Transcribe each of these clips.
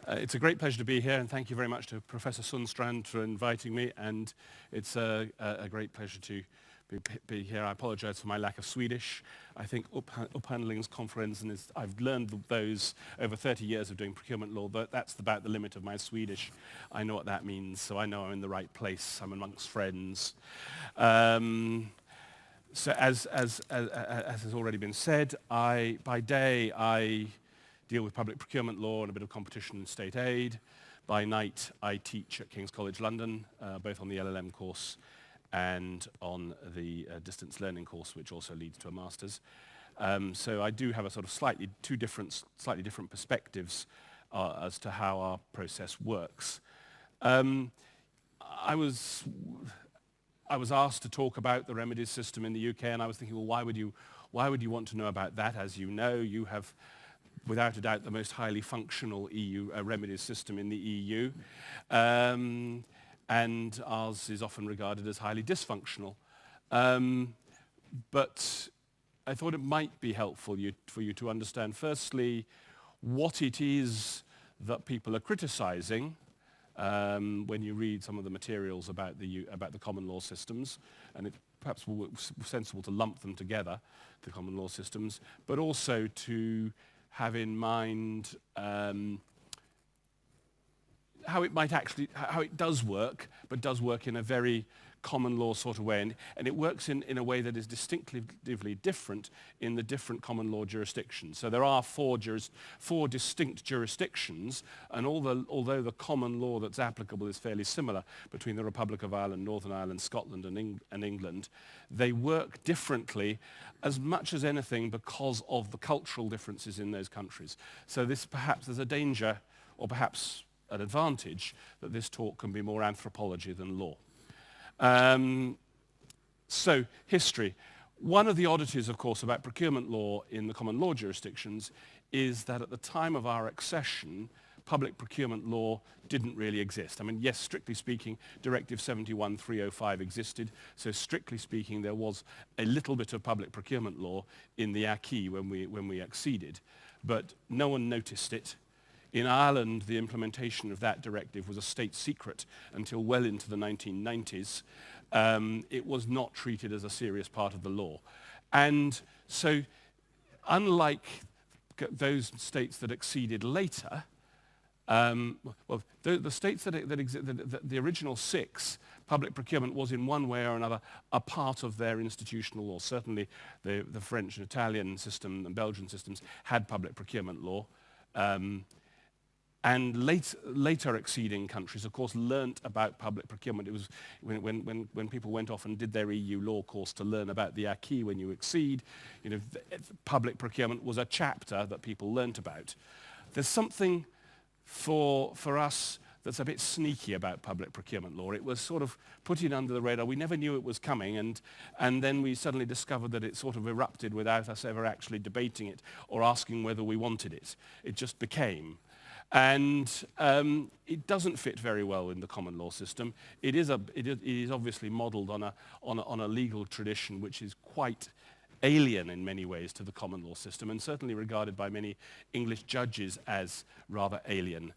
It's a great pleasure to be here, and thank you very much to Professor Sundstrand for inviting me, and it's a great pleasure to be here. I apologize for my lack of Swedish. I think Upphandlingskonferensen is, I've learned those over 30 years of doing procurement law, but that's about the limit of my Swedish. I know what that means, so I know I'm in the right place. I'm amongst friends. So as has already been said, by day I deal with public procurement law and a bit of competition and state aid. By night, I teach at King's College London, both on the LLM course and on the distance learning course, which also leads to a master's. So I do have a sort of slightly different perspectives as to how our process works. I was asked to talk about the remedies system in the UK, and I was thinking, well, why would you want to know about that? As you know, you have, without a doubt, the most highly functional EU remedies system in the EU, and ours is often regarded as highly dysfunctional. But I thought it might be helpful for you to understand, firstly, what it is that people are criticizing when you read some of the materials about the common law systems, and it perhaps will be sensible to lump them together, the common law systems, but also to have in mind how it does work, but does work in a very common law sort of way, and it works in a way that is distinctively different in the different common law jurisdictions. So there are four distinct jurisdictions, and although the common law that's applicable is fairly similar between the Republic of Ireland, Northern Ireland, Scotland, and England, they work differently as much as anything because of the cultural differences in those countries. So there's a danger, or perhaps an advantage, that this talk can be more anthropology than law. So, history. One of the oddities, of course, about procurement law in the common law jurisdictions is that at the time of our accession, public procurement law didn't really exist. I mean, yes, strictly speaking, Directive 71/305 existed, so strictly speaking, there was a little bit of public procurement law in the acquis when we acceded, but no one noticed it. In Ireland, the implementation of that directive was a state secret until well into the 1990s. It was not treated as a serious part of the law. And so, unlike those states that acceded later, the states the original 6, public procurement was in one way or another a part of their institutional law. Certainly the French and Italian system and Belgian systems had public procurement law. And later acceding countries, of course, learnt about public procurement. It was when people went off and did their EU law course to learn about the acquis when you accede, public procurement was a chapter that people learnt about. There's something for us that's a bit sneaky about public procurement law. It was sort of put in under the radar. We never knew it was coming, and then we suddenly discovered that it sort of erupted without us ever actually debating it or asking whether we wanted it. It just became. And it doesn't fit very well in the common law system. It is obviously modelled on a legal tradition which is quite alien in many ways to the common law system, and certainly regarded by many English judges as rather alien.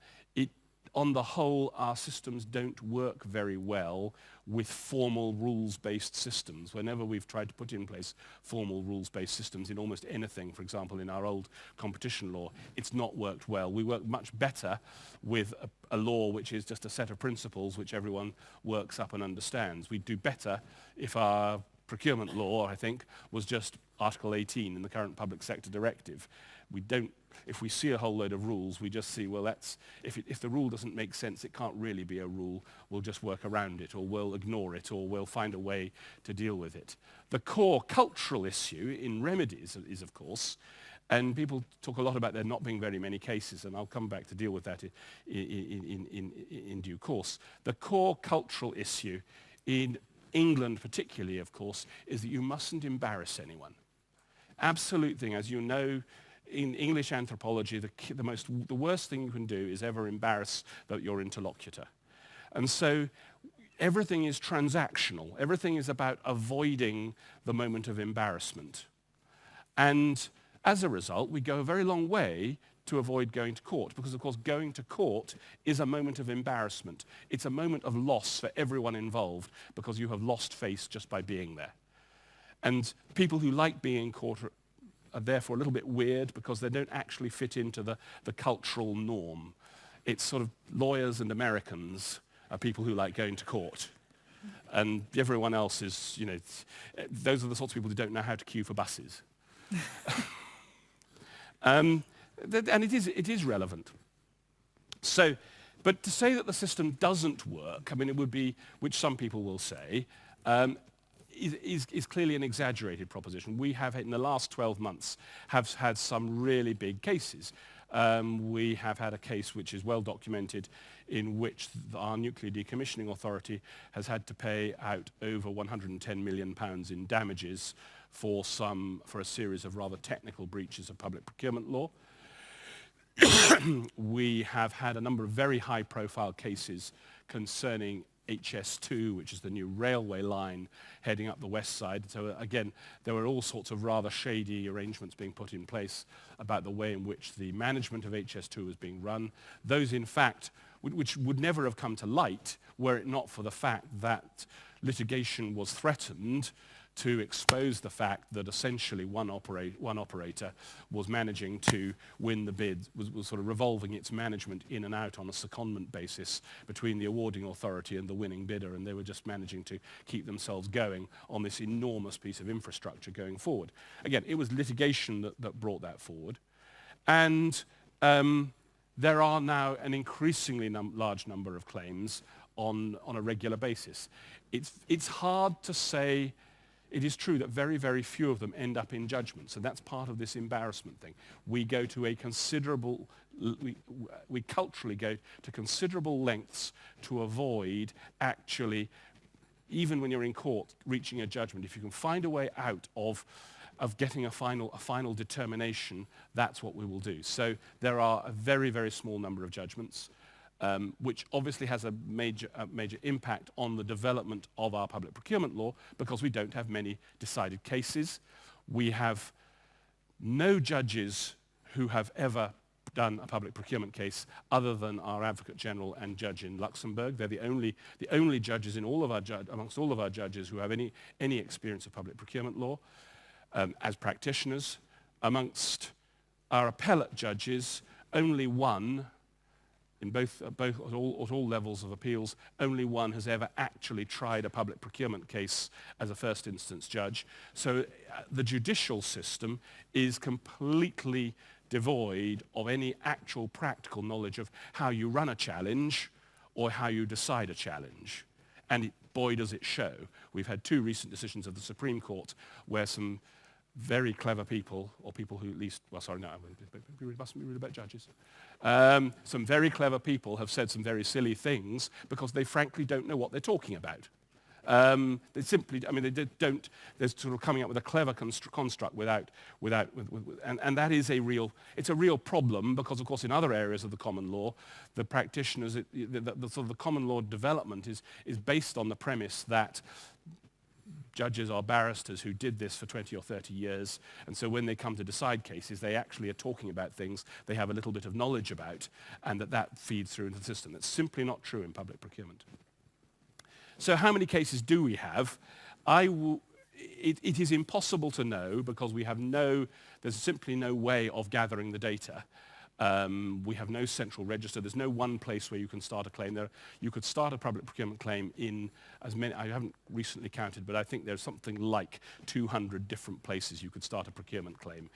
On the whole, our systems don't work very well with formal rules-based systems. Whenever we've tried to put in place formal rules-based systems in almost anything, for example, in our old competition law, it's not worked well. We work much better with a law which is just a set of principles which everyone works up and understands. We'd do better if our procurement law, I think, was just Article 18 in the current Public Sector Directive. If we see a whole load of rules, we just see, well, if the rule doesn't make sense, it can't really be a rule. We'll just work around it, or we'll ignore it, or we'll find a way to deal with it. The core cultural issue in remedies is, of course, and people talk a lot about there not being very many cases, and I'll come back to deal with that in due course. The core cultural issue in England particularly, of course, is that you mustn't embarrass anyone. Absolute thing, as you know, in English anthropology, the worst thing you can do is ever embarrass your interlocutor. And so everything is transactional. Everything is about avoiding the moment of embarrassment. And as a result, we go a very long way to avoid going to court, because of course going to court is a moment of embarrassment. It's a moment of loss for everyone involved because you have lost face just by being there. And people who like being in court are therefore a little bit weird because they don't actually fit into the cultural norm. It's sort of lawyers and Americans are people who like going to court. And everyone else is, those are the sorts of people who don't know how to queue for buses. And it is relevant. So, but to say that the system doesn't work, I mean, it would be, which some people will say, is clearly an exaggerated proposition. We have, in the last 12 months, have had some really big cases. We have had a case which is well documented in which our nuclear decommissioning authority has had to pay out over £110 million in damages for a series of rather technical breaches of public procurement law. We have had a number of very high-profile cases concerning HS2, which is the new railway line heading up the west side. So again, there were all sorts of rather shady arrangements being put in place about the way in which the management of HS2 was being run. Those, in fact, which would never have come to light were it not for the fact that litigation was threatened to expose the fact that essentially one operator was managing to win the bid, was sort of revolving its management in and out on a secondment basis between the awarding authority and the winning bidder, and they were just managing to keep themselves going on this enormous piece of infrastructure going forward. Again, it was litigation that brought that forward. And there are now an increasingly large number of claims on a regular basis. It's hard to say. It is true that very, very few of them end up in judgments, and that's part of this embarrassment thing. We go to a considerable, we culturally go to considerable lengths to avoid actually, even when you're in court, reaching a judgment. If you can find a way out of getting a final determination, that's what we will do. So there are a very, very small number of judgments. Which obviously has a major impact on the development of our public procurement law because we don't have many decided cases. We have no judges who have ever done a public procurement case other than our Advocate General and judge in Luxembourg. They're the only judges in all of our amongst all of our judges who have any experience of public procurement law as practitioners. Amongst our appellate judges, only one. In both at all levels of appeals, only one has ever actually tried a public procurement case as a first instance judge. So the judicial system is completely devoid of any actual practical knowledge of how you run a challenge or how you decide a challenge. And boy, does it show. We've had two recent decisions of the Supreme Court where some very clever people, or people who at least, well, sorry, no, we mustn't be rude about judges. Some very clever people have said some very silly things because they frankly don't know what they're talking about. They simply, I mean, they don't, they're sort of coming up with a clever construct and that is it's a real problem because, of course, in other areas of the common law, the practitioners, the sort of the common law development is based on the premise that judges are barristers who did this for 20 or 30 years, and so when they come to decide cases, they actually are talking about things they have a little bit of knowledge about, and that feeds through into the system. That's simply not true in public procurement. So how many cases do we have? It is impossible to know because there's simply no way of gathering the data. We have no central register. There's no one place where you can start a claim. You could start a public procurement claim in as many, I haven't recently counted, but I think there's something like 200 different places you could start a procurement claim.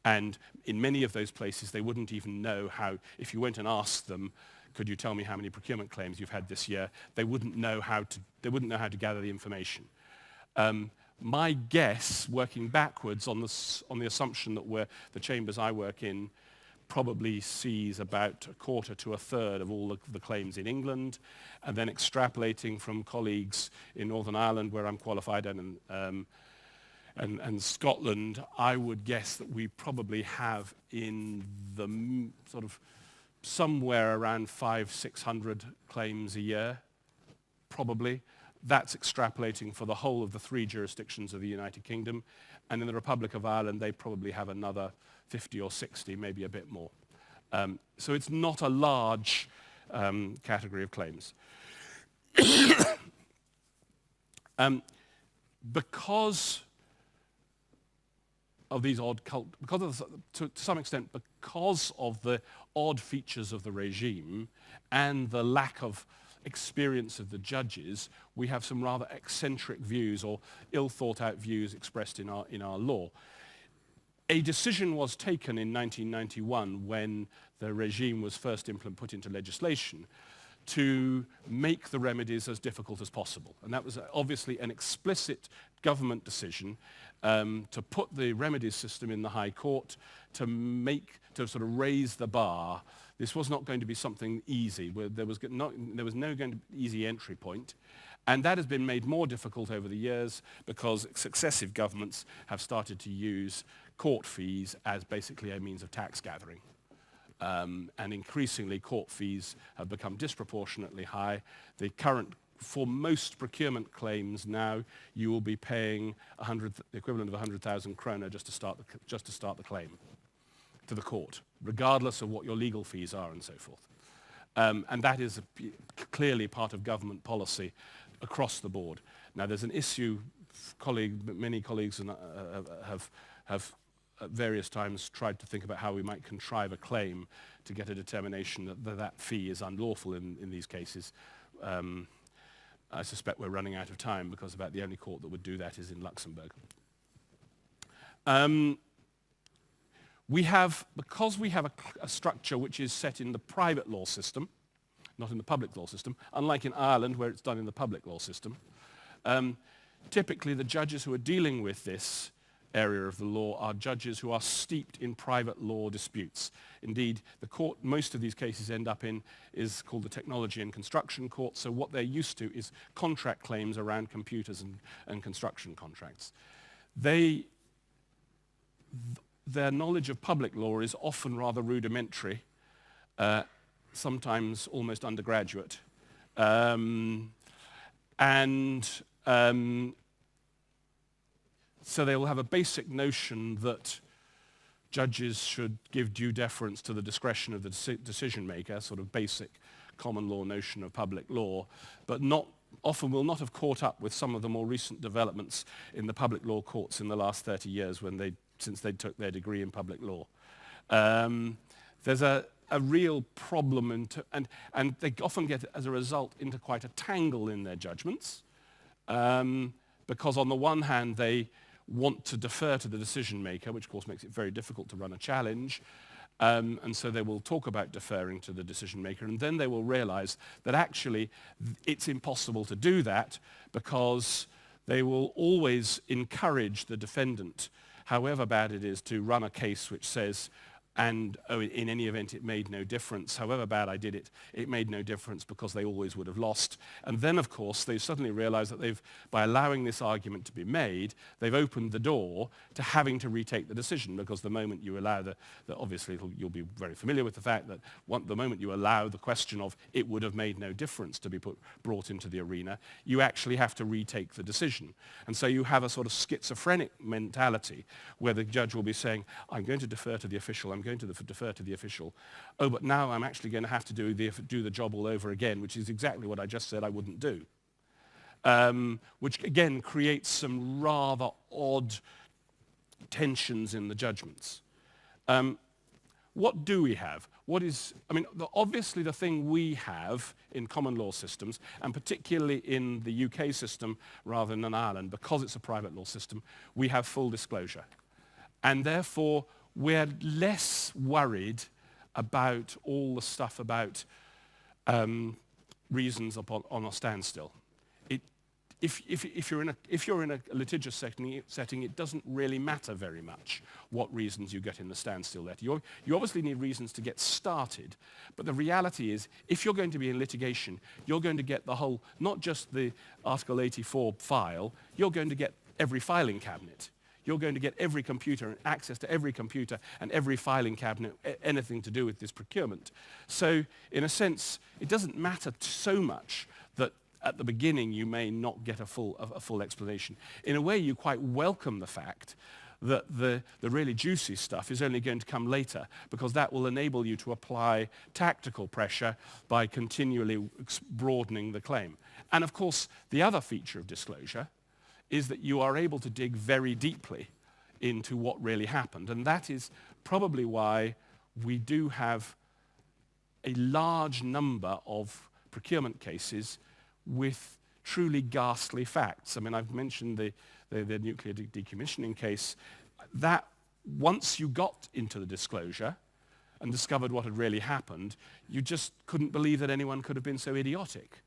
And in many of those places, they wouldn't even know how, if you went and asked them, could you tell me how many procurement claims you've had this year, they wouldn't know how to gather the information. My guess, working backwards on the assumption that the chambers I work in probably sees about a quarter to a third of all the claims in England, and then extrapolating from colleagues in Northern Ireland, where I'm qualified, and Scotland, I would guess that we probably have in the sort of somewhere around 500-600 claims a year, probably. That's extrapolating for the whole of the 3 jurisdictions of the United Kingdom, and in the Republic of Ireland, they probably have another 50 or 60, maybe a bit more. So it's not a large category of claims. Because of these to some extent, because of the odd features of the regime and the lack of experience of the judges, we have some rather eccentric views or ill-thought-out views expressed in our law. A decision was taken in 1991 when the regime was first put into legislation to make the remedies as difficult as possible. And that was obviously an explicit government decision to put the remedies system in the High Court, to sort of raise the bar. This was not going to be something easy. There was no going to be easy entry point. And that has been made more difficult over the years because successive governments have started to use court fees as basically a means of tax gathering. And increasingly, court fees have become disproportionately high. For most procurement claims now, you will be paying the equivalent of 100,000 kroner just to start the claim to the court, regardless of what your legal fees are and so forth. And that is clearly part of government policy across the board. Now, there's an issue. Many colleagues have at various times tried to think about how we might contrive a claim to get a determination that fee is unlawful in these cases. I suspect we're running out of time because about the only court that would do that is in Luxembourg. Because we have a structure which is set in the private law system, not in the public law system, unlike in Ireland where it's done in the public law system, typically the judges who are dealing with this area of the law are judges who are steeped in private law disputes. Indeed, the court most of these cases end up in is called the Technology and Construction Court, so what they're used to is contract claims around computers and construction contracts. Their knowledge of public law is often rather rudimentary, sometimes almost undergraduate. So they will have a basic notion that judges should give due deference to the discretion of the decision maker, sort of basic common law notion of public law, but often will not have caught up with some of the more recent developments in the public law courts in the last 30 years since they took their degree in public law. There's a real problem, and they often get, as a result, into quite a tangle in their judgments, because on the one hand, they want to defer to the decision maker, which of course makes it very difficult to run a challenge, and so they will talk about deferring to the decision maker, and then they will realize that actually it's impossible to do that because they will always encourage the defendant, however bad it is, to run a case which says, in any event, it made no difference. However bad I did it, it made no difference because they always would have lost. And then, of course, they suddenly realize that by allowing this argument to be made, they've opened the door to having to retake the decision, because the moment you allow obviously you'll be very familiar with the fact that the moment you allow the question of it would have made no difference to be brought into the arena, you actually have to retake the decision. And so you have a sort of schizophrenic mentality where the judge will be saying, I'm going to defer to the official, I'm going to defer to the official. Oh, but now I'm actually going to have to do the job all over again, which is exactly what I just said I wouldn't do. Which again creates some rather odd tensions in the judgments. What do we have? Obviously the thing we have in common law systems, and particularly in the UK system rather than in Ireland, because it's a private law system, we have full disclosure. And therefore, we're less worried about all the stuff about reasons on a standstill. If you're in a litigious setting, it doesn't really matter very much what reasons you get in the standstill letter. You obviously need reasons to get started, but the reality is, if you're going to be in litigation, you're going to get the whole, not just the Article 84 file, you're going to get every filing cabinet. You're going to get every computer and access to every computer and every filing cabinet, anything to do with this procurement. So, in a sense, it doesn't matter so much that at the beginning you may not get a full explanation. In a way, you quite welcome the fact that the really juicy stuff is only going to come later, because that will enable you to apply tactical pressure by continually broadening the claim. And of course, the other feature of disclosure is that you are able to dig very deeply into what really happened. And that is probably why we do have a large number of procurement cases with truly ghastly facts. I mean, I've mentioned the nuclear decommissioning case. That once you got into the disclosure and discovered what had really happened, you just couldn't believe that anyone could have been so idiotic.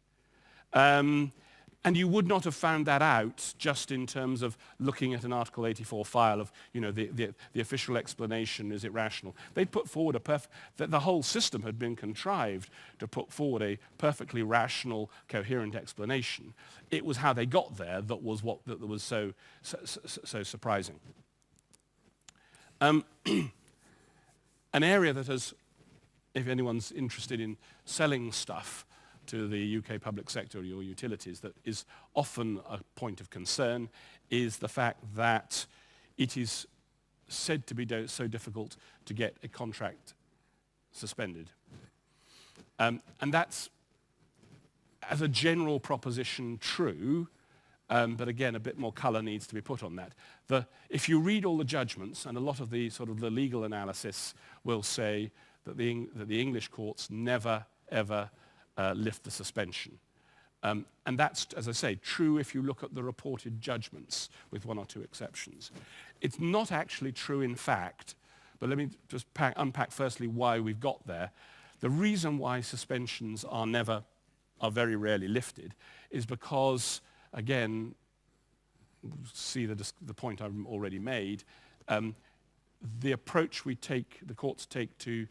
And you would not have found that out just in terms of looking at an Article 84 file of, the official explanation, is it rational? They'd put forward the whole system had been contrived to put forward a perfectly rational, coherent explanation. It was how they got there that was so surprising. An area that has, if anyone's interested in selling stuff to the UK public sector or your utilities, that is often a point of concern, is the fact that it is said to be so difficult to get a contract suspended. And that's, as a general proposition, true, but again, a bit more colour needs to be put on that. If you read all the judgments, and a lot of the sort of the legal analysis will say that the English courts never, ever lift the suspension. And that's, as I say, true if you look at the reported judgments, with one or two exceptions. It's not actually true in fact, but let me just unpack firstly why we've got there. The reason why suspensions are very rarely lifted is because, again, see the point I've already made, the approach the courts take to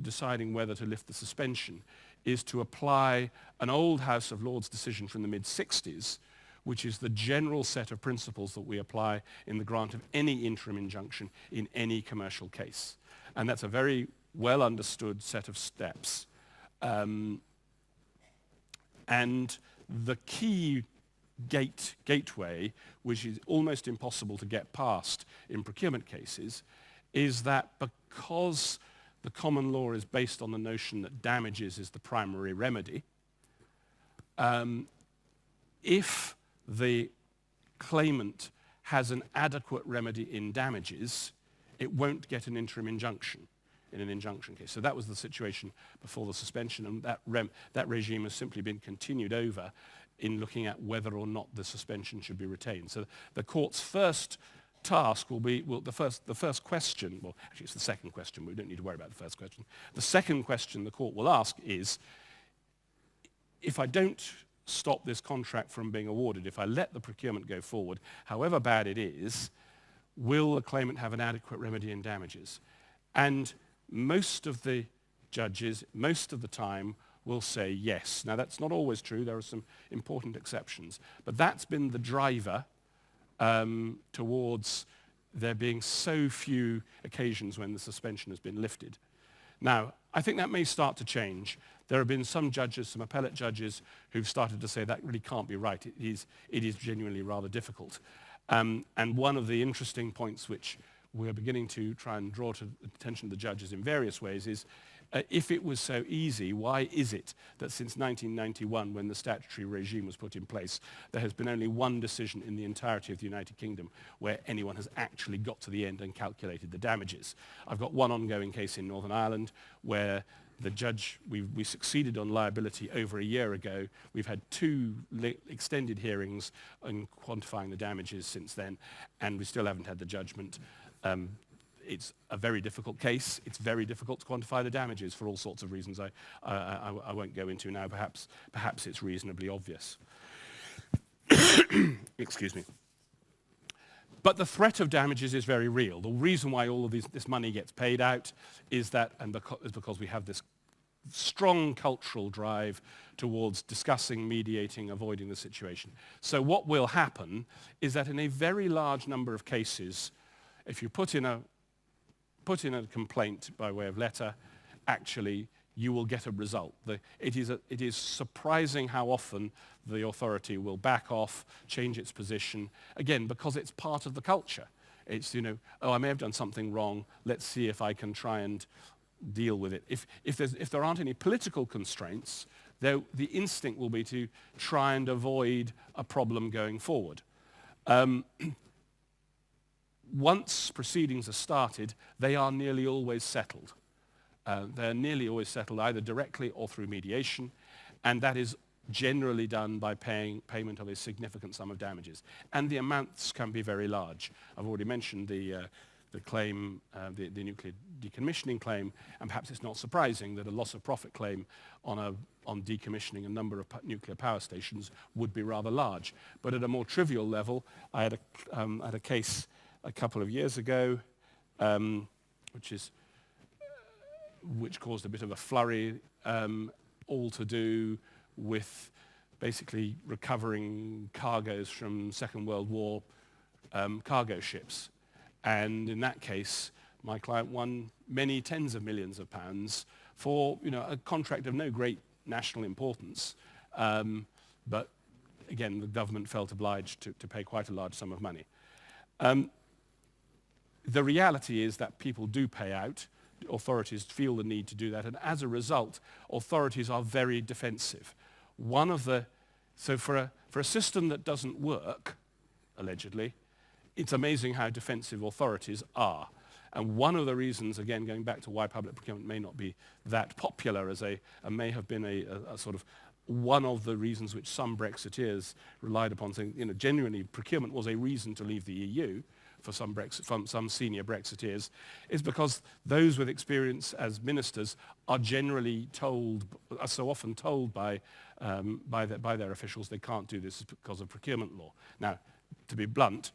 deciding whether to lift the suspension is to apply an old House of Lords decision from the mid-60s, which is the general set of principles that we apply in the grant of any interim injunction in any commercial case. And that's a very well understood set of steps. And the key gateway, which is almost impossible to get past in procurement cases, is that because the common law is based on the notion that damages is the primary remedy, if the claimant has an adequate remedy in damages, it won't get an interim injunction in an injunction case. So that was the situation before the suspension, and that regime has simply been continued over in looking at whether or not the suspension should be retained. So the court's first task will be, the first question, well, actually it's the second question, but we don't need to worry about the first question. The second question the court will ask is, if I don't stop this contract from being awarded, if I let the procurement go forward, however bad it is, will the claimant have an adequate remedy in damages? And most of the judges, most of the time, will say yes. Now that's not always true, there are some important exceptions, but that's been the driver towards there being so few occasions when the suspension has been lifted. Now, I think that may start to change. There have been some judges, some appellate judges, who've started to say that really can't be right. It is genuinely rather difficult. And one of the interesting points which we're beginning to try and draw to the attention of the judges in various ways is, if it was so easy, why is it that since 1991, when the statutory regime was put in place, there has been only one decision in the entirety of the United Kingdom where anyone has actually got to the end and calculated the damages? I've got one ongoing case in Northern Ireland where the judge, we succeeded on liability over a year ago. We've had two extended hearings on quantifying the damages since then, and we still haven't had the judgment. It's a very difficult case. It's very difficult to quantify the damages for all sorts of reasons I won't go into now. Perhaps it's reasonably obvious. Excuse me. But the threat of damages is very real. The reason why all of this money gets paid out is because we have this strong cultural drive towards discussing, mediating, avoiding the situation. So what will happen is that in a very large number of cases, if you put in a complaint by way of letter, actually you will get a result. It is surprising how often the authority will back off, change its position, again, because it's part of the culture. It's, oh, I may have done something wrong. Let's see if I can try and deal with it. If there aren't any political constraints, the instinct will be to try and avoid a problem going forward. Once proceedings are started, they are nearly always settled. They're nearly always settled either directly or through mediation, and that is generally done by payment of a significant sum of damages. And the amounts can be very large. I've already mentioned the claim, the nuclear decommissioning claim, and perhaps it's not surprising that a loss of profit claim on decommissioning a number of nuclear power stations would be rather large. But at a more trivial level, I had a case a couple of years ago, which caused a bit of a flurry, all to do with basically recovering cargoes from Second World War cargo ships. And in that case, my client won many tens of millions of pounds for a contract of no great national importance. But again, the government felt obliged to pay quite a large sum of money. The reality is that people do pay out. Authorities feel the need to do that, and as a result, authorities are very defensive. So for a system that doesn't work, allegedly, it's amazing how defensive authorities are. And one of the reasons, again, going back to why public procurement may not be that popular and may have been a sort of one of the reasons which some Brexiteers relied upon, saying, genuinely procurement was a reason to leave the EU for some senior Brexiteers, is because those with experience as ministers are generally so often told by their officials they can't do this because of procurement law. Now, to be blunt,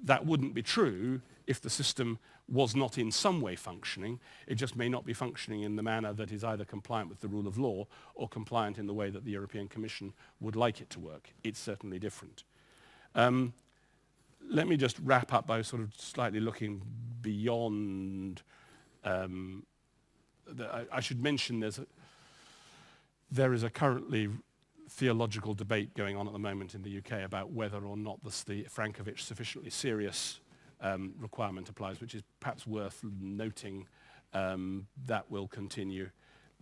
that wouldn't be true if the system was not in some way functioning. It just may not be functioning in the manner that is either compliant with the rule of law or compliant in the way that the European Commission would like it to work. It's certainly different. Let me just wrap up by sort of slightly looking beyond. I should mention there is a currently theological debate going on at the moment in the UK about whether or not the Frankovich sufficiently serious requirement applies, which is perhaps worth noting. That will continue,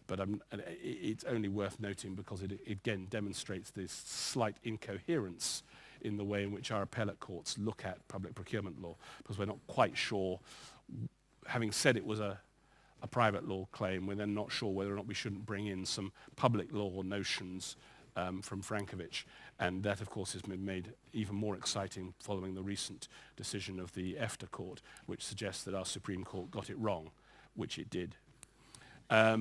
but it's only worth noting because it again demonstrates this slight incoherence in the way in which our appellate courts look at public procurement law, because we're not quite sure, having said it was a private law claim, we're then not sure whether or not we shouldn't bring in some public law notions from Frankovich. And that, of course, has been made even more exciting following the recent decision of the EFTA court, which suggests that our Supreme Court got it wrong, which it did. Let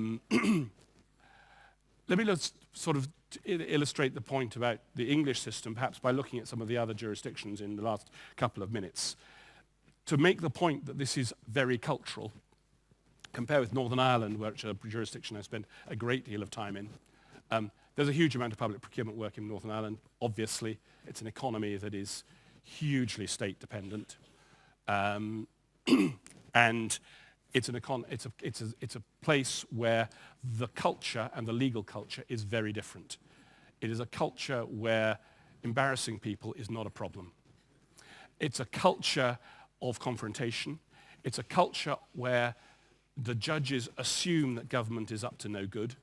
me just sort of illustrate the point about the English system, perhaps by looking at some of the other jurisdictions in the last couple of minutes, to make the point that this is very cultural. Compare with Northern Ireland, which is a jurisdiction I spent a great deal of time in. There's a huge amount of public procurement work in Northern Ireland. Obviously, it's an economy that is hugely state-dependent, and it's a place where the culture and the legal culture is very different. It is a culture where embarrassing people is not a problem. It's a culture of confrontation. It's a culture where the judges assume that government is up to no good,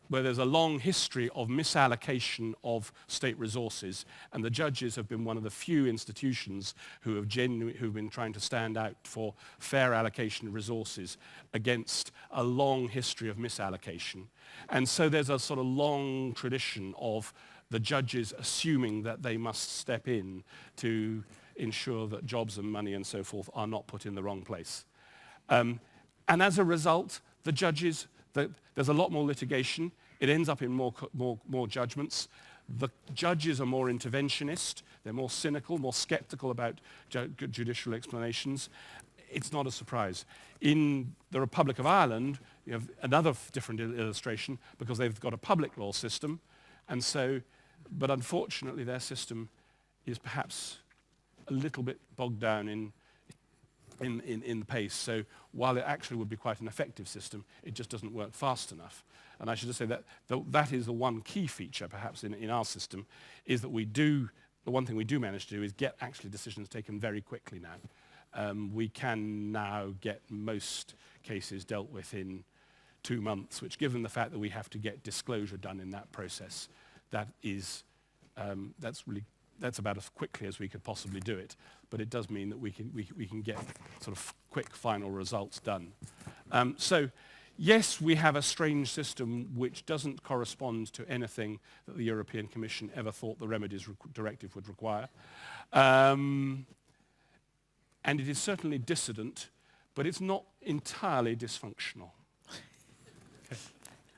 where there's a long history of misallocation of state resources, and the judges have been one of the few institutions who've been trying to stand out for fair allocation of resources against a long history of misallocation. And so there's a sort of long tradition of the judges assuming that they must step in to ensure that jobs and money and so forth are not put in the wrong place. And as a result, the judges, there's a lot more litigation. It ends up in more judgments. The judges are more interventionist. They're more cynical, more skeptical about judicial explanations. It's not a surprise. In the Republic of Ireland, you have another different illustration because they've got a public law system, and so, but unfortunately their system is perhaps a little bit bogged down in pace. So while it actually would be quite an effective system, it just doesn't work fast enough. And I should just say that that is the one key feature perhaps in our system, is that we do the one thing we do manage to do is get actually decisions taken very quickly now. We can now get most cases dealt with in 2 months, which, given the fact that we have to get disclosure done in that process, that's about as quickly as we could possibly do it. But it does mean that we can get sort of quick final results done. So yes, we have a strange system which doesn't correspond to anything that the European Commission ever thought the Remedies Directive would require. And it is certainly dissident, but it's not entirely dysfunctional.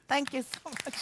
Thank you so much.